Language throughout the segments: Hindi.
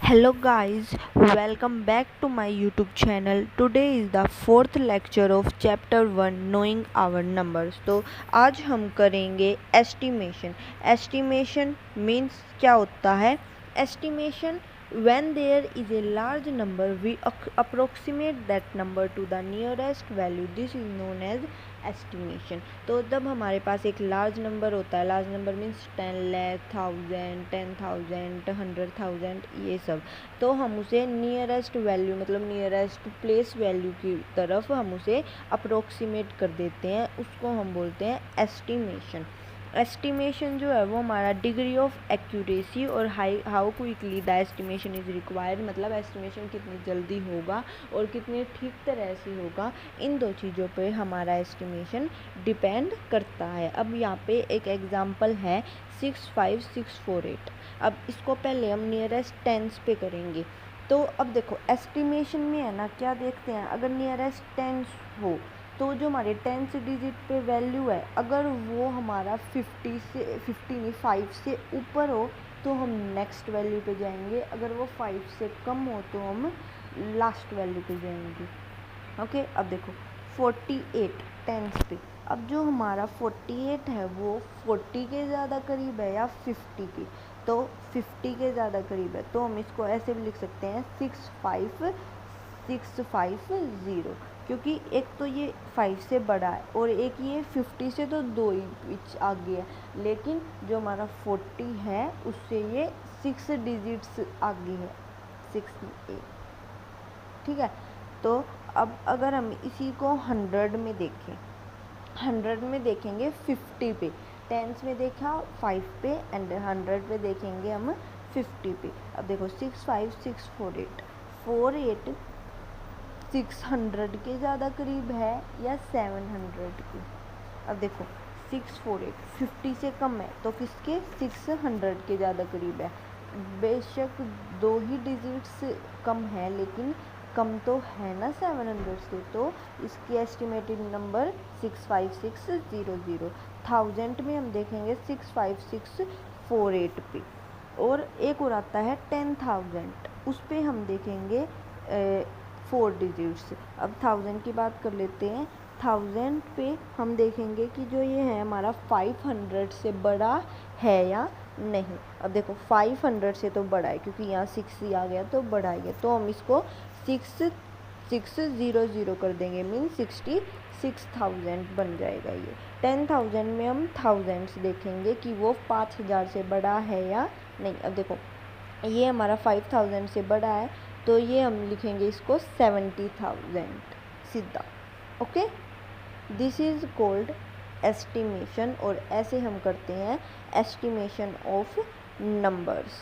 Hello guys, welcome back to my YouTube channel. Today is the fourth lecture of chapter 1 Knowing Our Numbers. तो आज हम करेंगे estimation. Estimation means क्या होता है? Estimation when there is a large number we approximate that number to the nearest value. This is known as estimation. तो जब हमारे पास एक लार्ज नंबर होता है, लार्ज नंबर मीन्स 10 लाख, 1000, 10,000, 100,000 ये सब, तो हम उसे नियरेस्ट वैल्यू मतलब नियरेस्ट प्लेस वैल्यू की तरफ हम उसे अप्रोक्सीमेट कर देते हैं, उसको हम बोलते हैं एस्टिमेशन. एस्टिमेशन जो है वो हमारा डिग्री ऑफ एक्यूरेसी और how quickly the estimation is required, मतलब एस्टिमेशन कितनी जल्दी होगा और कितनी ठीक तरह से होगा, इन दो चीज़ों पे हमारा एस्टिमेशन डिपेंड करता है. अब यहाँ पे एक एग्जांपल है 65648. अब इसको पहले हम नियरेस्ट टेंस पे करेंगे. तो अब देखो एस्टिमेशन में है ना, क्या देखते हैं, अगर नियरेस्ट टेंस हो तो जो हमारे 10 डिजिट पे वैल्यू है, अगर वो हमारा 50 नहीं 5 से ऊपर हो तो हम नेक्स्ट वैल्यू पे जाएंगे, अगर वो 5 से कम हो तो हम लास्ट वैल्यू पे जाएंगे. ओके. अब देखो 48 टेंस पे, अब जो हमारा 48 है वो 40 के ज़्यादा करीब है या 50 के, तो 50 के ज़्यादा करीब है, तो हम इसको ऐसे भी लिख सकते हैं 65650, क्योंकि एक तो ये 5 से बड़ा है और एक ये 50 से तो 2 ही बीच आगे है, लेकिन जो हमारा 40 है उससे ये 6 डिजिट्स आगे है, 6 ठीक है. तो अब अगर हम इसी को 100 में देखें, 100 में देखेंगे 50 पे, टेंस में देखा 5 पे एंड 100 पे देखेंगे हम 50 पे. अब देखो 65648 48 600 के ज़्यादा करीब है या 700 के. अब देखो 648 50 से कम है तो किसके, 600 के ज़्यादा करीब है. बेशक 2 ही डिजिट्स कम है लेकिन कम तो है ना 700 से, तो इसकी एस्टिमेटेड नंबर 65600. 1000 में हम देखेंगे 65648 पे, और एक और आता है 10,000, उस पे हम देखेंगे 4 डिजिट्स. अब 1000 की बात कर लेते हैं. 1000 पे हम देखेंगे कि जो ये है हमारा 500 से बड़ा है या नहीं. अब देखो 500 से तो बड़ा है क्योंकि यहाँ 6 ही आ गया तो बड़ा ही है, तो हम इसको 6600 कर देंगे, मीन 66,000 बन जाएगा ये. 10,000 में हम थाउजेंड्स देखेंगे कि वो 5000 से बड़ा है या नहीं. अब देखो ये हमारा 5000 से बड़ा है तो ये हम लिखेंगे इसको 70,000 सीधा. Okay. This is cold estimation, और ऐसे हम करते हैं एस्टिमेशन ऑफ नंबर्स.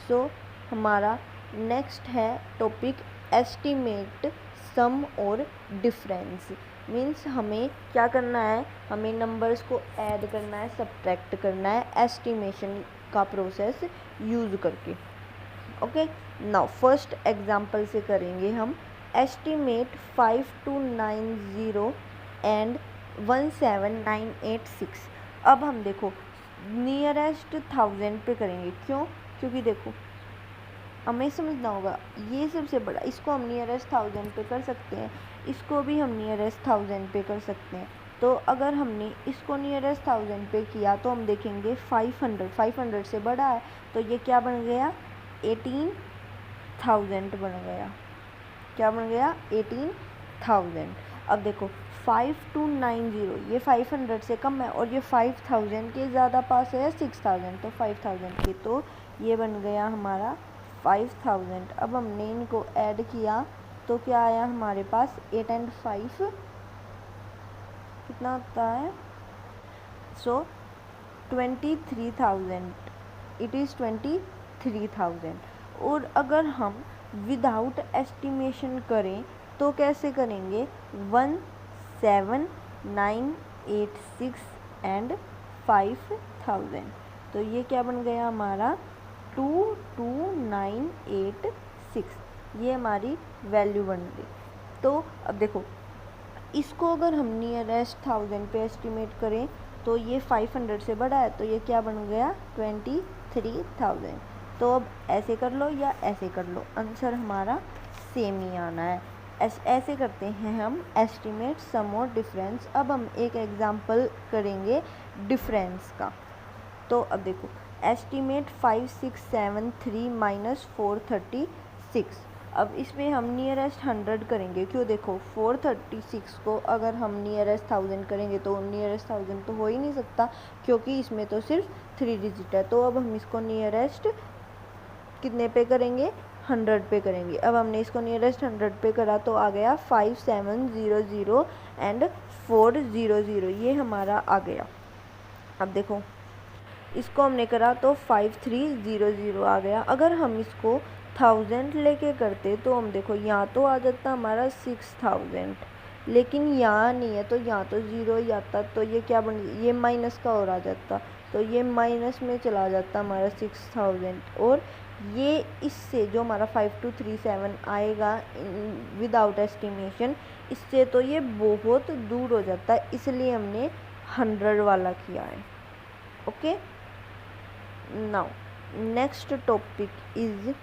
सो हमारा नेक्स्ट है टॉपिक एस्टिमेट सम और डिफरेंस. मीन्स हमें क्या करना है, हमें नंबर्स को ऐड करना है, सब्ट्रैक्ट करना है एस्टिमेशन का प्रोसेस यूज़ करके. ओके. नाउ फर्स्ट एग्जांपल से करेंगे हम एस्टिमेट 5290 एंड 17986. अब हम देखो नियरेस्ट 1000 पे करेंगे, क्यों, क्योंकि देखो हमें समझना होगा ये सबसे बड़ा, इसको हम नियरेस्ट 1000 पे कर सकते हैं, इसको भी हम नियरेस्ट 1000 पे कर सकते हैं. तो अगर हमने इसको नियरेस्ट 1000 पे किया तो हम देखेंगे 500 से बड़ा है, तो ये क्या बन गया, 18,000 बन गया. क्या बन गया, 18,000. अब देखो 5290 ये 500 से कम है और ये 5000 के ज़्यादा पास है 6000, तो 5000 के, तो ये बन गया हमारा 5000. अब हमने इनको ऐड किया तो क्या आया हमारे पास, 8 and 5 कितना होता है, सो 23,000. It is 23,000. और अगर हम विदाउट एस्टिमेशन करें तो कैसे करेंगे, 17986 एंड 5000, तो ये क्या बन गया हमारा 22986. ये हमारी वैल्यू बन गई. तो अब देखो इसको अगर हम नियरेस्ट 1000 पे एस्टिमेट करें तो ये 500 से बड़ा है, तो ये क्या बन गया 23,000. तो अब ऐसे कर लो या ऐसे कर लो, आंसर हमारा सेम ही आना है। ऐसे करते हैं हम एस्टिमेट सम और डिफरेंस। अब हम एक एग्जांपल करेंगे डिफरेंस का। तो अब देखो, एस्टिमेट 5673 माइनस 436। अब इसमें हम नियरेस्ट 100 करेंगे, क्यों? देखो 436 को अगर हम नियरेस्ट 1000 करेंगे तो नियरेस्ट 1000 तो हो ही नहीं सकता, क्योंकि इसमें तो सिर्फ 3 डिजिट है। तो अब हम इसको नियरेस्ट कितने पे करेंगे? 100 पे करेंगे। अब हमने इसको नियरेस्ट 100 पे करा तो आ गया 5700 एंड 400, ये हमारा आ गया। अब देखो इसको हमने करा तो 5300 आ गया। अगर हम इसको 1000 लेके करते तो हम देखो यहाँ तो आ जाता हमारा 6000, लेकिन यहाँ नहीं है तो यहाँ तो 0 ही आता, तो ये क्या बन, ये माइनस का और आ जाता, तो ये माइनस में चला जाता हमारा 6000। और ये इससे जो हमारा 5237 आएगा विदाउट एस्टिमेशन, इससे तो ये बहुत दूर हो जाता है, इसलिए हमने 100 वाला किया है। Okay, now next topic is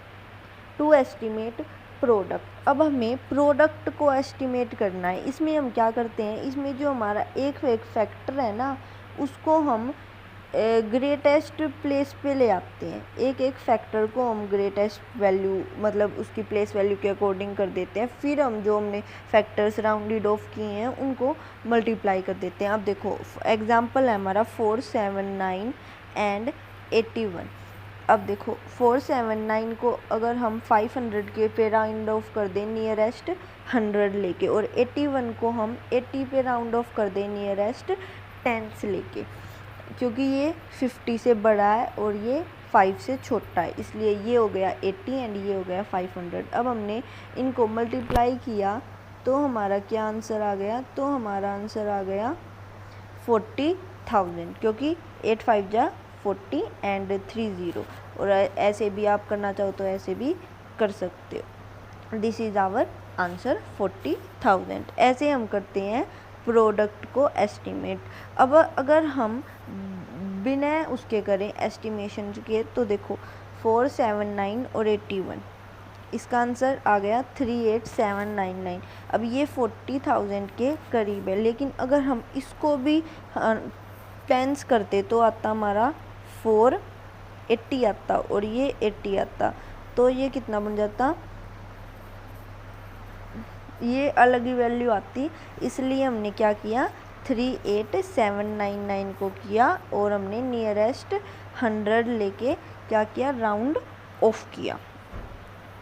to estimate product. अब हमें प्रोडक्ट को एस्टिमेट करना है। इसमें हम क्या करते हैं, इसमें जो हमारा एक फैक्टर है ना, उसको हम ग्रेटेस्ट प्लेस पे ले आते हैं। एक फैक्टर को हम ग्रेटेस्ट वैल्यू, मतलब उसकी प्लेस वैल्यू के अकॉर्डिंग कर देते हैं। फिर हम जो हमने फैक्टर्स राउंडेड ऑफ किए हैं उनको मल्टीप्लाई कर देते हैं। अब देखो एग्जांपल है हमारा 479 एंड 81। अब देखो 479 को अगर हम 500 के पे राउंड ऑफ कर दें नियरेस्ट 100 लेके, और 81 को हम 80 पे राउंड ऑफ कर दें नियरेस्ट 10 लेके, क्योंकि ये 50 से बड़ा है और ये 5 से छोटा है, इसलिए ये हो गया 80 एंड ये हो गया 500। अब हमने इनको मल्टीप्लाई किया तो हमारा क्या आंसर आ गया? तो हमारा आंसर आ गया 40,000, क्योंकि 8 5 जा 40 एंड 30। और ऐसे भी आप करना चाहो तो ऐसे भी कर सकते हो। This is our answer 40,000। ऐसे हम करते हैं प्रोडक्ट को एस्टिमेट। अब अगर हम बिना उसके करें एस्टिमेशन के, तो देखो 479 और 81, इसका आंसर आ गया 38799। अब ये 40,000 के करीब है, लेकिन अगर हम इसको भी टेंस करते तो आता हमारा 480 आता और ये 80 आता, तो ये कितना बन जाता? ये अलग ही वैल्यू आती, इसलिए हमने क्या किया 38799 को किया और हमने नियरेस्ट 100 लेके क्या किया? राउंड ऑफ किया।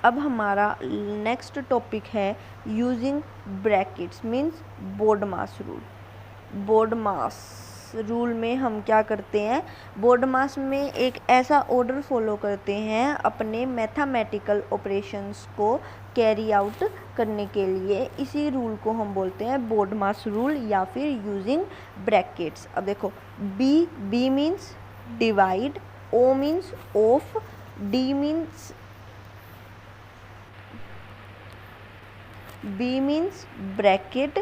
अब हमारा नेक्स्ट टॉपिक है यूजिंग ब्रैकेट्स मीन्स बोर्ड मास रूल। बोर्ड मास रूल में हम क्या करते हैं? बोर्ड मास में एक ऐसा ऑर्डर फॉलो करते हैं अपने मैथमेटिकल ऑपरेशंस को कैरी आउट करने के लिए। इसी रूल को हम बोलते हैं बोर्ड मास रूल या फिर यूजिंग ब्रैकेट्स। अब देखो B means divide, O means of, D means B means bracket,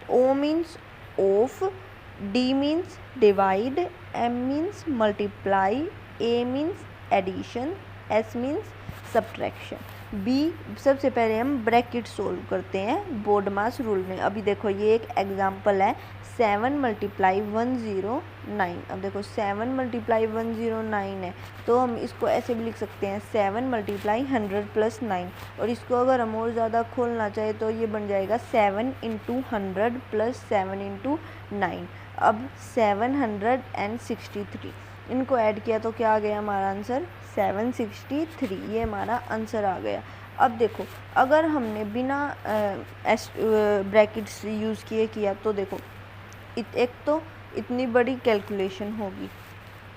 O means of, D means divide, M means multiply, A means addition, S means subtraction। B सबसे पहले हम ब्रैकेट सोल्व करते हैं बोर्ड मास रूल में। अभी देखो ये एक एग्जांपल है 7 मल्टीप्लाई 109। अब देखो 7 मल्टीप्लाई 109 है, तो हम इसको ऐसे भी लिख सकते हैं 7 मल्टीप्लाई 100 प्लस 9। और इसको अगर हम और ज़्यादा खोलना चाहे तो ये बन जाएगा 7 इंटू 100 प्लस 7 इंटू 9। अब 763, इनको ऐड किया तो क्या आ गया हमारा आंसर? 763, ये हमारा आंसर आ गया। अब देखो अगर हमने बिना ब्रैकेट्स यूज़ किए किया तो देखो एक तो इतनी बड़ी कैलकुलेशन होगी।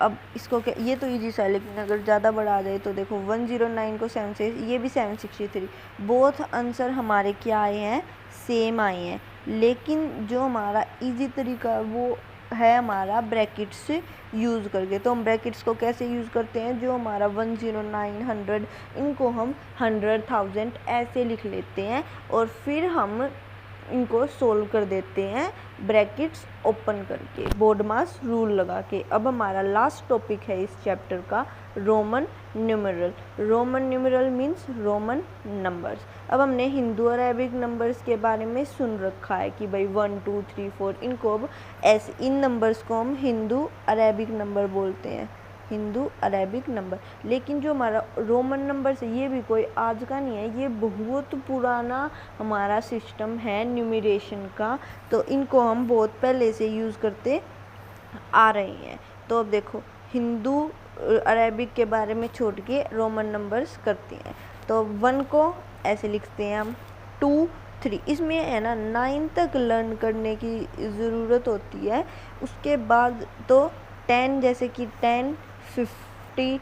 अब इसको क्या, ये तो इजी सा है, लेकिन अगर ज़्यादा बड़ा आ जाए तो देखो 109 को 7 से, ये भी 763, बोथ आंसर हमारे क्या आए हैं? सेम आए हैं। लेकिन जो हमारा इजी तरीका वो है हमारा ब्रैकेट्स यूज़ करके। तो हम ब्रैकेट्स को कैसे यूज़ करते हैं? जो हमारा 109 100, इनको हम 100,000 ऐसे लिख लेते हैं और फिर हम इनको सोल्व कर देते हैं ब्रैकेट्स ओपन करके, बोडमास रूल लगा के। अब हमारा लास्ट टॉपिक है इस चैप्टर का Roman numeral. Roman numeral means Roman numbers. अब हमने हिंदू अरेबिक नंबर्स के बारे में सुन रखा है कि भाई 1 2 3 4 इनको अब ऐसे इन नंबर्स को हम हिंदू अरेबिक नंबर बोलते हैं, हिंदू अरेबिक नंबर। लेकिन जो हमारा रोमन नंबर्स है ये भी कोई आज का नहीं है, ये बहुत पुराना हमारा सिस्टम है न्यूमरेशन का। तो इनको हम बहुत पहले से यूज़ करते आ रहे हैं। तो अब देखो हिंदू अरेबिक के बारे में छोड़ के रोमन नंबर्स करते हैं। तो 1 को ऐसे लिखते हैं हम 2 3। इसमें है ना 9 तक लर्न करने की ज़रूरत होती है। उसके बाद तो 10 जैसे कि 10 50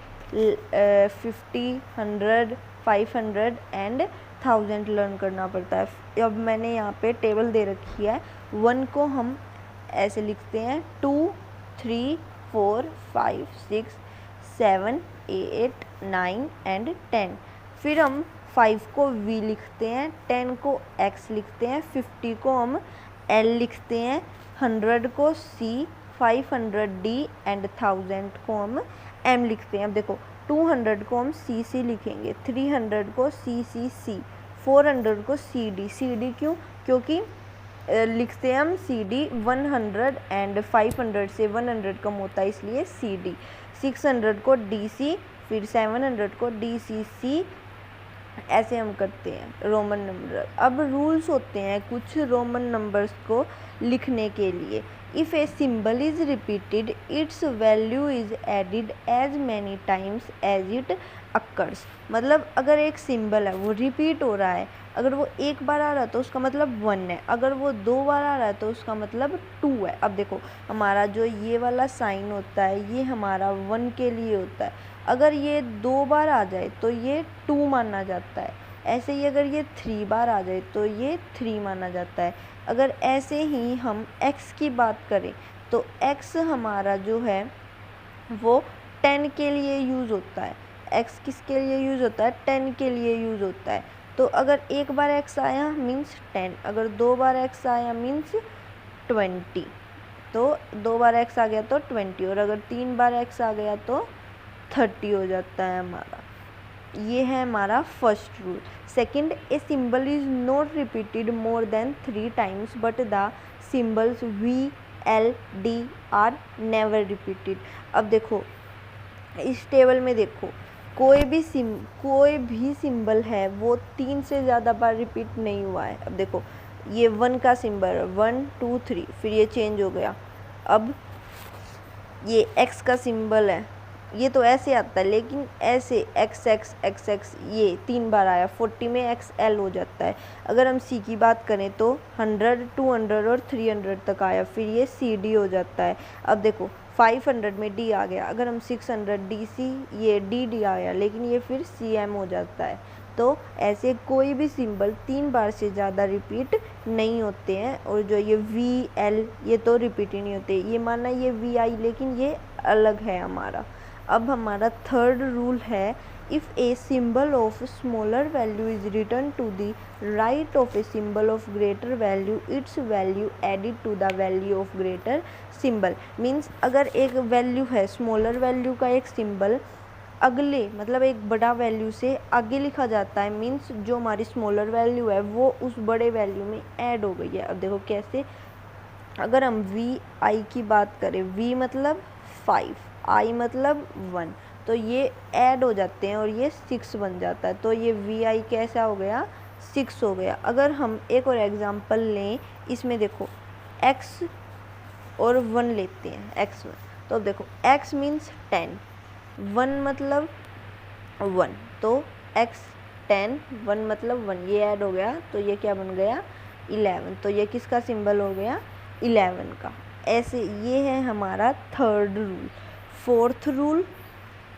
100 500 एंड 1000 लर्न करना पड़ता है। अब मैंने यहाँ पे टेबल दे रखी है। 1 को हम ऐसे लिखते हैं 2 3 4 5 6 7 8 9 एंड 10। फिर हम 5 को V लिखते हैं, 10 को X लिखते हैं, 50 को हम L लिखते हैं, 100 को C, 500 D एंड 1000 को हम M लिखते हैं। अब देखो 200 को हम CC लिखेंगे, 300 को CCC, 400 को CD। CD क्यों? क्योंकि लिखते हैं हम CD 100 एंड 500 से 100 कम होता है इसलिए CD। 600 को DC, फिर 700 को DCC। ऐसे हम करते हैं रोमन नंबर। अब रूल्स होते हैं कुछ रोमन नंबर्स को लिखने के लिए। If a symbol is repeated its value is added as many times as it occurs. मतलब अगर एक सिंबल है वो रिपीट हो रहा है, अगर वो एक बार आ रहा है तो उसका मतलब 1 है, अगर वो 2 बार आ रहा है तो उसका मतलब 2 है। अब देखो हमारा जो ये वाला साइन होता है ये हमारा 1 के लिए होता है, अगर ये 2 बार आ जाए तो ये 2 माना जाता है। ऐसे ही अगर ये 3 बार आ जाए तो ये 3 माना जाता है। अगर ऐसे ही हम x की बात करें तो x हमारा जो है वो 10 के लिए यूज़ होता है। x किसके लिए यूज़ होता है? 10 के लिए यूज़ होता है। तो अगर एक बार x आया मीन्स 10, अगर 2 बार x आया मीन्स 20। तो 2 बार x आ गया तो 20, और अगर 3 बार x आ गया तो 30 हो जाता है हमारा। ये है हमारा first rule. Second, a symbol is not repeated more than 3 times but the symbols V L D are never repeated. अब देखो इस टेबल में देखो कोई भी सिंबल है वो 3 से ज़्यादा बार रिपीट नहीं हुआ है। अब देखो ये 1 का सिंबल है 1 2 3, फिर ये चेंज हो गया। अब ये x का सिंबल है, ये तो ऐसे आता है लेकिन ऐसे XX ये 3 बार आया, 40 में XL हो जाता है। अगर हम C की बात करें तो 100 200 और 300 तक आया, फिर ये CD हो जाता है। अब देखो 500 में D आ गया, अगर हम 600 DC ये DD आया, लेकिन ये फिर CM हो जाता है। तो ऐसे कोई भी सिंबल 3 बार से ज़्यादा रिपीट नहीं होते हैं। और जो ये VL ये तो रिपीट ही नहीं होते, ये माना ये VI लेकिन ये अलग है हमारा। अब हमारा थर्ड रूल है, if a symbol of smaller value is written to the right of a symbol of greater value its value added to the value of greater symbol. Means अगर एक वैल्यू है स्मॉलर वैल्यू का एक सिंबल अगले मतलब एक बड़ा वैल्यू से आगे लिखा जाता है, मीन्स जो हमारी स्मॉलर वैल्यू है वो उस बड़े वैल्यू में ऐड हो गई है। अब देखो कैसे, अगर हम VI की बात करें, V मतलब 5, I मतलब 1, तो ये ऐड हो जाते हैं और ये 6 बन जाता है। तो ये VI कैसा हो गया? 6 हो गया। अगर हम एक और एग्जांपल लें, इसमें देखो X और 1 लेते हैं, X1। तो अब देखो X मीन्स 10, 1 मतलब 1, तो X 10 1 मतलब 1, ये ऐड हो गया तो ये क्या बन गया? 11। तो ये किसका सिंबल हो गया? 11 का। ऐसे ये है हमारा third rule. Fourth rule,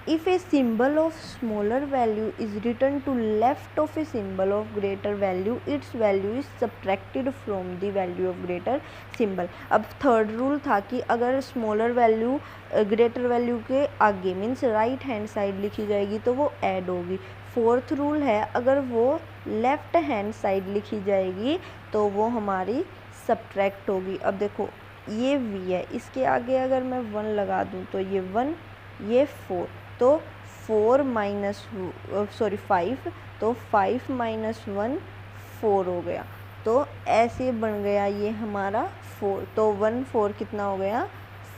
if a symbol of smaller value is written to left of a symbol of greater value its value is subtracted from the value of greater symbol. अब थर्ड रूल था कि अगर स्मॉलर वैल्यू ग्रेटर वैल्यू के आगे मीन्स राइट हैंड साइड लिखी जाएगी तो वो ऐड होगी। फोर्थ रूल है, अगर वो लेफ़्ट हैंड साइड लिखी जाएगी तो वो हमारी सब्ट्रैक्ट होगी। अब देखो ये v है, इसके आगे अगर मैं 1 लगा दूँ तो ये 1, ये 4, तो 4 माइनस 5, तो 5 माइनस 1 4 हो गया। तो ऐसे बन गया ये हमारा 4, तो 1 4 कितना हो गया,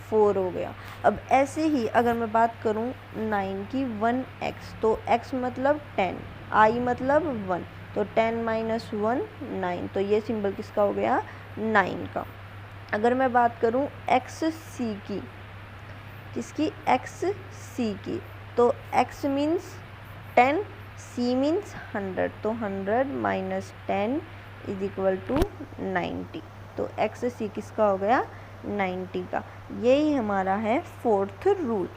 4 हो गया। अब ऐसे ही अगर मैं बात करूँ 9 की, 1x, तो x मतलब 10, i मतलब 1, तो 10 माइनस 1 9, तो ये सिंबल किसका हो गया, 9 का। अगर मैं बात करूँ एक्स सी की, किसकी, एक्स सी की, तो x मीन्स 10, c मीन्स 100, तो 100 माइनस 10 इज इक्वल टू 90, तो एक्स सी किसका हो गया, 90 का। यही हमारा है fourth rule.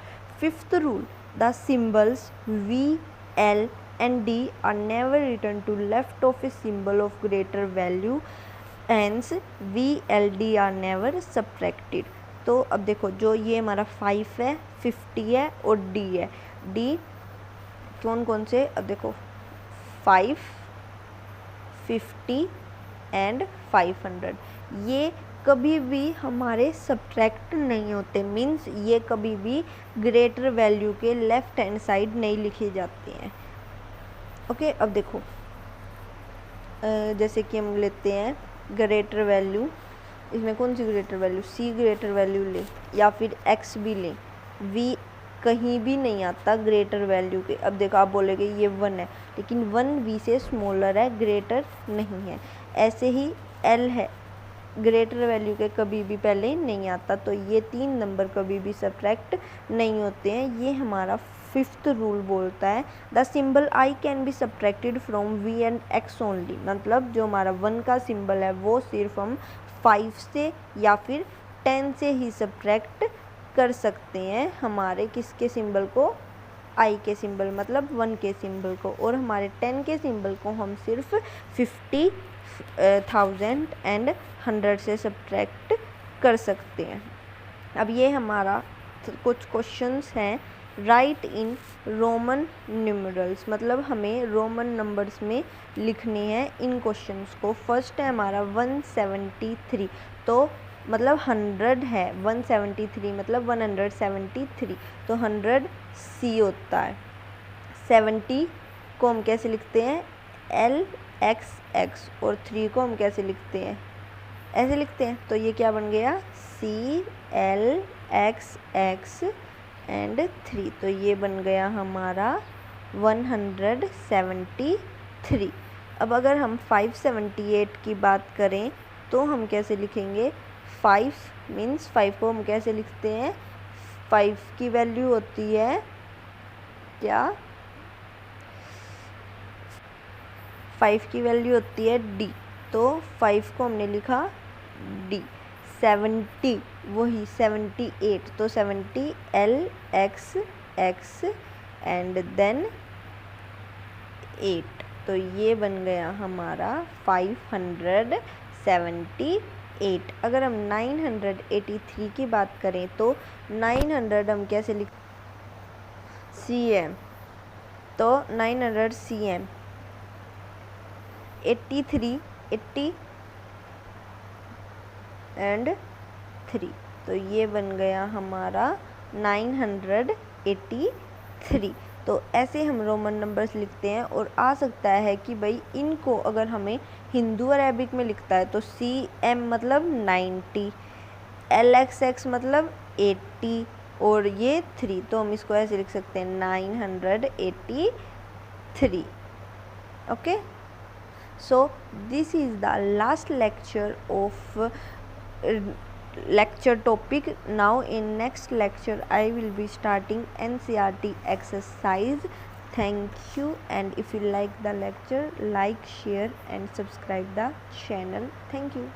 Fifth rule, the symbols v, l and d are never written to left of a symbol of greater value, hence v, l, d are never subtracted। तो अब देखो जो ये हमारा 5 है, 50 है और d है, d कौन कौन से, अब देखो 5, 50 एंड 500, ये कभी भी हमारे सब्ट्रैक्ट नहीं होते, मीन्स ये कभी भी ग्रेटर वैल्यू के लेफ़्ट हैंड साइड नहीं लिखे जाते हैं। ओके, अब देखो जैसे कि हम लेते हैं ग्रेटर वैल्यू, इसमें कौन सी ग्रेटर वैल्यू, सी ग्रेटर वैल्यू ले या फिर एक्स भी ले, वी कहीं भी नहीं आता ग्रेटर वैल्यू के। अब देखो आप बोलेंगे ये 1 है, लेकिन 1 वी से स्मॉलर है, ग्रेटर नहीं है। ऐसे ही एल है, ग्रेटर वैल्यू के कभी भी पहले नहीं आता, तो ये 3 नंबर कभी भी सब्ट्रैक्ट नहीं होते हैं। ये हमारा फिफ्थ रूल बोलता है the symbol I can be subtracted from V and X only, मतलब जो हमारा 1 का सिंबल है वो सिर्फ हम 5 से या फिर 10 से ही सब्ट्रैक्ट कर सकते हैं हमारे किसके सिंबल को, आई के सिंबल मतलब 1 के सिंबल को, और हमारे 10 के सिंबल को हम सिर्फ 50, 1000 एंड 100 से सब्ट्रैक्ट कर सकते हैं। अब ये हमारा कुछ क्वेश्चंस हैं, राइट इन रोमन न्यूमरल्स, मतलब हमें रोमन नंबर्स में लिखने हैं इन क्वेश्चंस को। फर्स्ट है हमारा 173, तो मतलब 100 है, 173 मतलब 173, तो 100 सी होता है। 70 को हम कैसे लिखते हैं, एल एक्स एक्स, और 3 को हम कैसे लिखते हैं, ऐसे लिखते हैं, तो ये क्या बन गया, C L X X and 3, तो ये बन गया हमारा 173। अब अगर हम 578 की बात करें तो हम कैसे लिखेंगे, 5 मीन्स 5 को हम कैसे लिखते हैं, 5 की वैल्यू होती है क्या, 5 की वैल्यू होती है d, तो 5 को हमने लिखा d। 70 वही 78, तो 70 L X X and then 8, तो ये बन गया हमारा 578। अगर हम 983 की बात करें तो 900 हम कैसे लिख, cm, तो 900 cm, 83 80 एंड 3, तो ये बन गया हमारा 983। तो ऐसे हम रोमन नंबर्स लिखते हैं। और आ सकता है कि भाई इनको अगर हमें हिंदू अरेबिक में लिखता है तो CM मतलब 90, LXX मतलब 80 और ये 3, तो हम इसको ऐसे लिख सकते हैं 983। Okay, so this is the last lecture of lecture topic. Now in next lecture I will be starting NCERT exercise. Thank you, and if you like the lecture, like, share and subscribe the channel. Thank you.